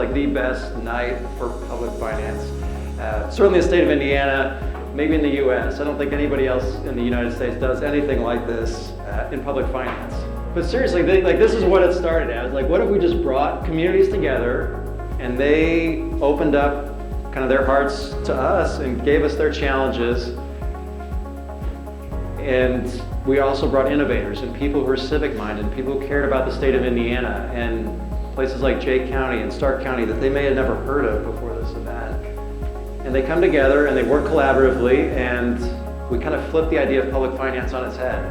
like the best night for public finance. Certainly the state of Indiana, maybe in the US. I don't think anybody else in the United States does anything like this in public finance. But seriously, this is what it started as. Like, what if we just brought communities together and they opened up kind of their hearts to us and gave us their challenges. And we also brought innovators and people who were civic minded, and people who cared about the state of Indiana and places like Jay County and Stark County that they may have never heard of before this event. And they come together and they work collaboratively, and we kind of flip the idea of public finance on its head.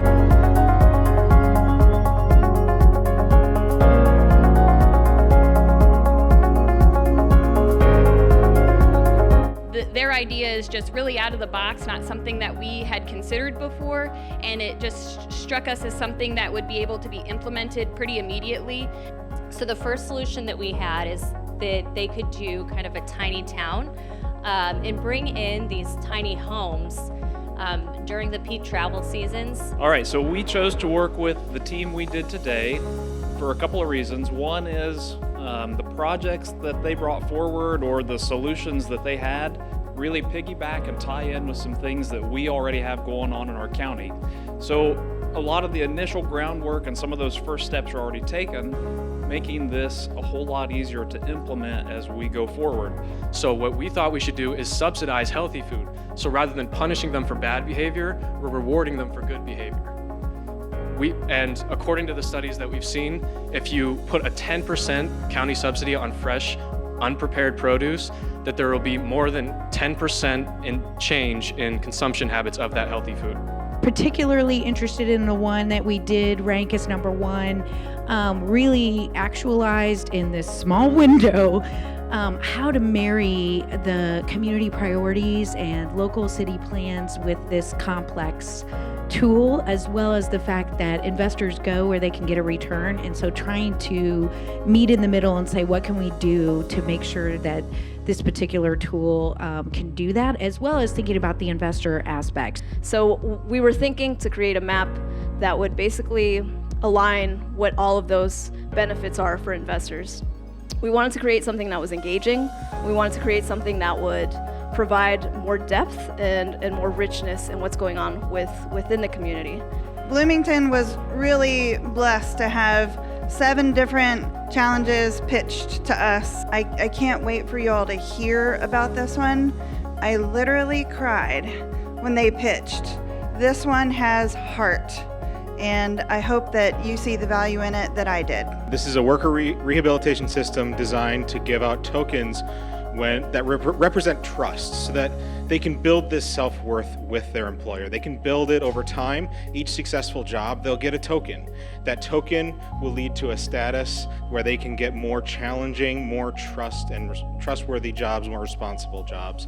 Their idea is just really out of the box, not something that we had considered before, and it just struck us as something that would be able to be implemented pretty immediately. So the first solution that we had is that they could do kind of a tiny town and bring in these tiny homes during the peak travel seasons. All right, so we chose to work with the team we did today for a couple of reasons. One is the projects that they brought forward, or the solutions that they had, really piggyback and tie in with some things that we already have going on in our county. So a lot of the initial groundwork and some of those first steps are already taken, making this a whole lot easier to implement as we go forward. So what we thought we should do is subsidize healthy food. So rather than punishing them for bad behavior, we're rewarding them for good behavior. And according to the studies that we've seen, if you put a 10% county subsidy on fresh, unprepared produce, that there will be more than 10% in change in consumption habits of that healthy food. Particularly interested in the one that we did rank as number one, really actualized in this small window how to marry the community priorities and local city plans with this complex tool, as well as the fact that investors go where they can get a return. And so trying to meet in the middle and say, what can we do to make sure that this particular tool can do that, as well as thinking about the investor aspects. So we were thinking to create a map that would basically align what all of those benefits are for investors. We wanted to create something that was engaging. We wanted to create something that would provide more depth and more richness in what's going on within the community. Bloomington was really blessed to have 7 different challenges pitched to us. I can't wait for you all to hear about this one. I literally cried when they pitched. This one has heart, and I hope that you see the value in it that I did. This is a worker rehabilitation system designed to give out tokens that represent trust, so that they can build this self-worth with their employer. They can build it over time. Each successful job, they'll get a token. That token will lead to a status where they can get more challenging, more trustworthy jobs, more responsible jobs.